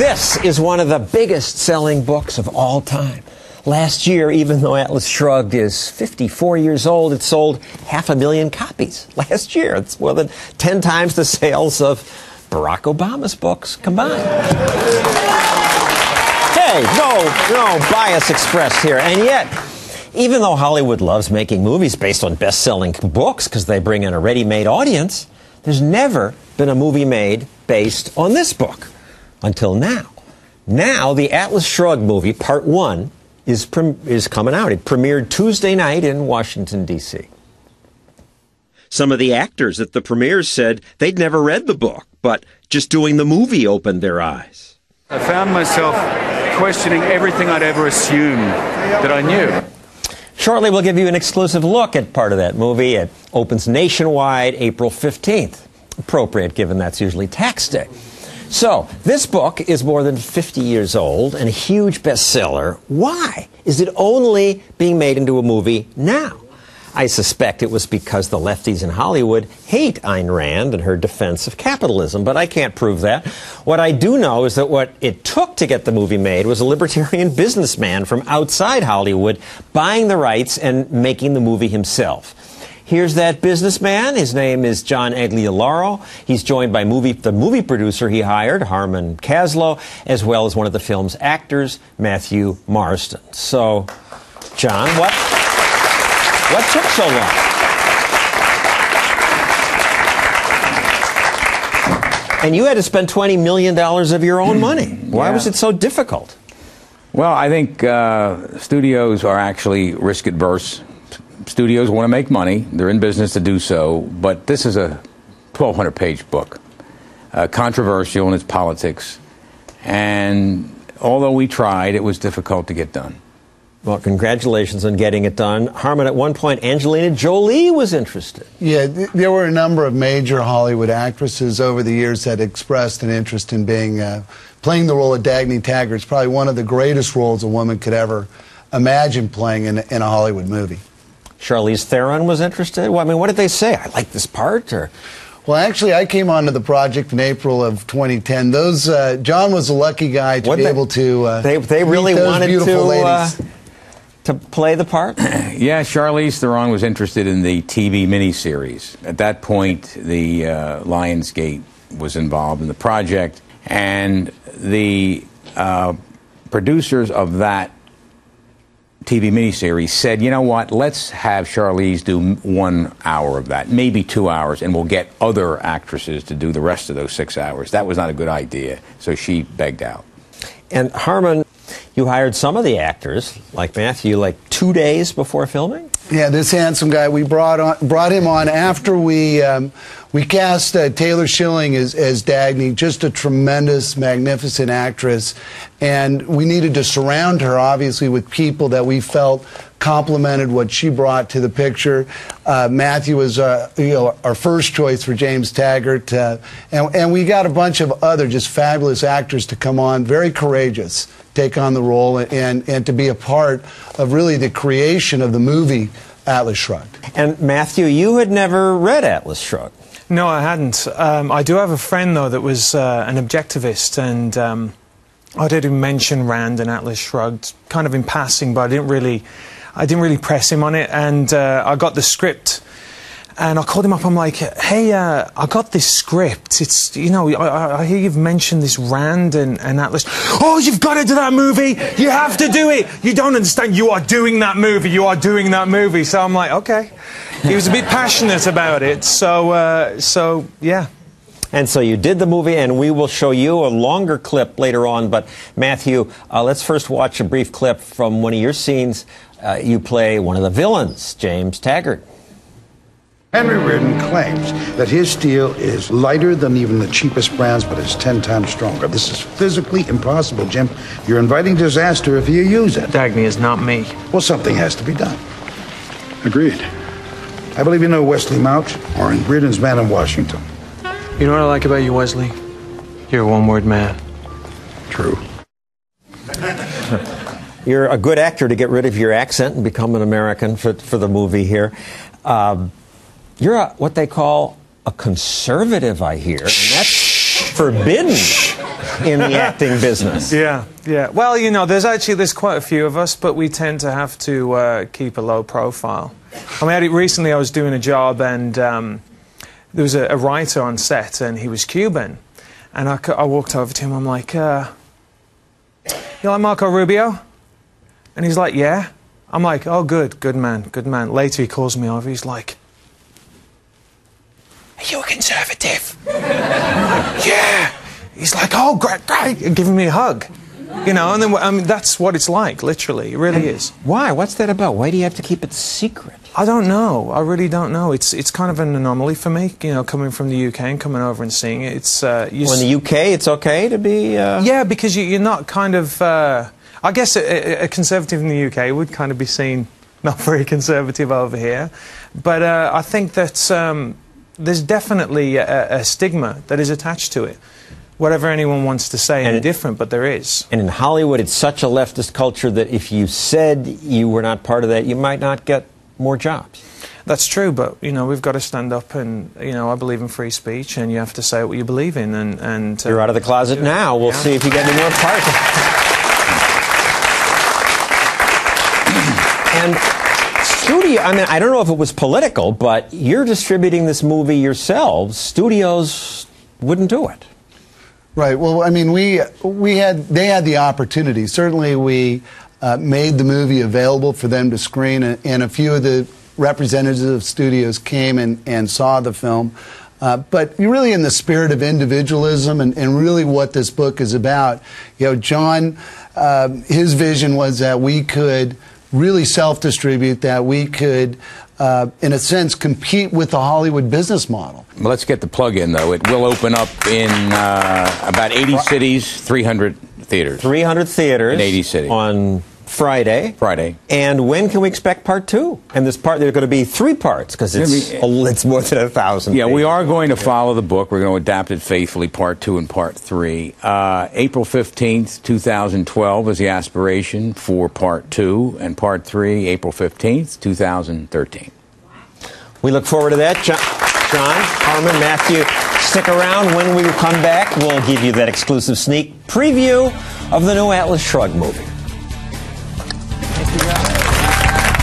This is one of the biggest selling books of all time. Last year, even though Atlas Shrugged is 54 years old, it sold 500,000 copies. Last year, it's more than 10 times the sales of Barack Obama's books combined. Hey, no bias expressed here. And yet, even though Hollywood loves making movies based on best-selling books because they bring in a ready-made audience, there's never been a movie made based on this book. Until now. Now, the Atlas Shrugged movie, Part 1, is coming out. It premiered Tuesday night in Washington, D.C. Some of the actors at the premiere said they'd never read the book, but just doing the movie opened their eyes. I found myself questioning everything I'd ever assumed that I knew. Shortly, we'll give you an exclusive look at part of that movie. It opens nationwide April 15th. Appropriate, given that's usually tax day. So, this book is more than 50 years old and a huge bestseller. Why is it only being made into a movie now? I suspect it was because the lefties in Hollywood hate Ayn Rand and her defense of capitalism, but I can't prove that. What I do know is that what it took to get the movie made was a libertarian businessman from outside Hollywood buying the rights and making the movie himself. Here's that businessman. His name is John Aglialoro. He's joined by the movie producer he hired, Harmon Kaslow, as well as one of the film's actors, Matthew Marsden. So, John, what took so long? And you had to spend $20 million of your own money. Why was it so difficult? Well, I think studios are actually risk-adverse. Studios want to make money. They're in business to do so. But this is a 1,200-page book, controversial in its politics. And although we tried, it was difficult to get done. Well, congratulations on getting it done. Harmon, at one point, Angelina Jolie was interested. Yeah, there were a number of major Hollywood actresses over the years that expressed an interest in playing the role of Dagny Taggart. It's probably one of the greatest roles a woman could ever imagine playing in a Hollywood movie. Charlize Theron was interested? Well, I mean, what did they say? I like this part, or... Well, actually, I came onto the project in April of 2010. John was a lucky guy to be able to they really wanted to play the part? Yeah, Charlize Theron was interested in the TV miniseries. At that point, the Lionsgate was involved in the project, and the producers of that TV miniseries said, you know what, let's have Charlize do 1 hour of that, maybe 2 hours, and we'll get other actresses to do the rest of those 6 hours. That was not a good idea, so she begged out. And Harmon, you hired some of the actors, like Matthew, like 2 days before filming? Yeah, this handsome guy, we brought him on after we cast Taylor Schilling as Dagny, just a tremendous, magnificent actress, and we needed to surround her, obviously, with people that we felt complemented what she brought to the picture. Matthew was our first choice for James Taggart, and we got a bunch of other just fabulous actors to come on, very courageous, take on the role, and to be a part of really the creation of the movie Atlas Shrugged. And Matthew, you had never read Atlas Shrugged. No, I hadn't. I do have a friend, though, that was an objectivist, and I did mention Rand and Atlas Shrugged, kind of in passing, but I didn't really press him on it. And I got the script, and I called him up. I'm like, hey, I got this script. It's, you know, I hear you've mentioned this Rand and Atlas. Oh, you've got to do that movie. You have to do it. You don't understand. You are doing that movie. You are doing that movie. So I'm like, okay. He was a bit passionate about it. So yeah. And so you did the movie, and we will show you a longer clip later on. But Matthew, let's first watch a brief clip from one of your scenes. You play one of the villains, James Taggart. Henry Reardon claims that his steel is lighter than even the cheapest brands, but it's 10 times stronger. This is physically impossible, Jim. You're inviting disaster if you use it. Dagny is not me. Well, something has to be done. Agreed. I believe you know Wesley Mouch, or Reardon's man in Washington. You know what I like about you, Wesley? You're a one-word man. True. You're a good actor to get rid of your accent and become an American for the movie here. You're what they call a conservative, I hear. And that's forbidden in the acting business. Yeah, yeah. Well, you know, there's quite a few of us, but we tend to have to keep a low profile. I mean, recently I was doing a job, and there was a writer on set, and he was Cuban. And I walked over to him, I'm like, you like Marco Rubio? And he's like, yeah. I'm like, oh, good man, good man. Later he calls me over, he's like, are you a conservative? I'm like, yeah. He's like, oh, great, giving me a hug. You know, and then, I mean, that's what it's like, literally. It really is. Why? What's that about? Why do you have to keep it secret? I don't know. I really don't know. It's kind of an anomaly for me, you know, coming from the UK and coming over and seeing it. It's well, in the UK, it's okay to be... Yeah, because you're not kind of... I guess a conservative in the UK would kind of be seen not very conservative over here. But I think that there's definitely a stigma that is attached to it. Whatever anyone wants to say is different, but there is. And in Hollywood, it's such a leftist culture that if you said you were not part of that, you might not get more jobs. That's true, but, you know, we've got to stand up and, you know, I believe in free speech, and you have to say what you believe in. And you're out of the closet now. We'll see if you get any more parts. And studio, I mean, I don't know if it was political, but you're distributing this movie yourselves. Studios wouldn't do it. Right. Well, I mean, they had the opportunity. Certainly, we made the movie available for them to screen, and a few of the representatives of studios came and saw the film. But really, in the spirit of individualism and really what this book is about, you know, John, his vision was that we could really self-distribute, that we could, in a sense, compete with the Hollywood business model. Well, let's get the plug in, though. It will open up in about 80 cities, 300 theaters. 300 theaters. In 80 cities. On Friday. And when can we expect part 2? And this part, there are going to be 3 parts, because it's more than 1,000. Yeah, we are going to follow the book. We're going to adapt it faithfully, part 2 and part 3. April 15th, 2012 is the aspiration for part 2, and part 3, April 15th, 2013. We look forward to that. John, Harmon, Matthew, stick around. When we come back, we'll give you that exclusive sneak preview of the new Atlas Shrugged movie.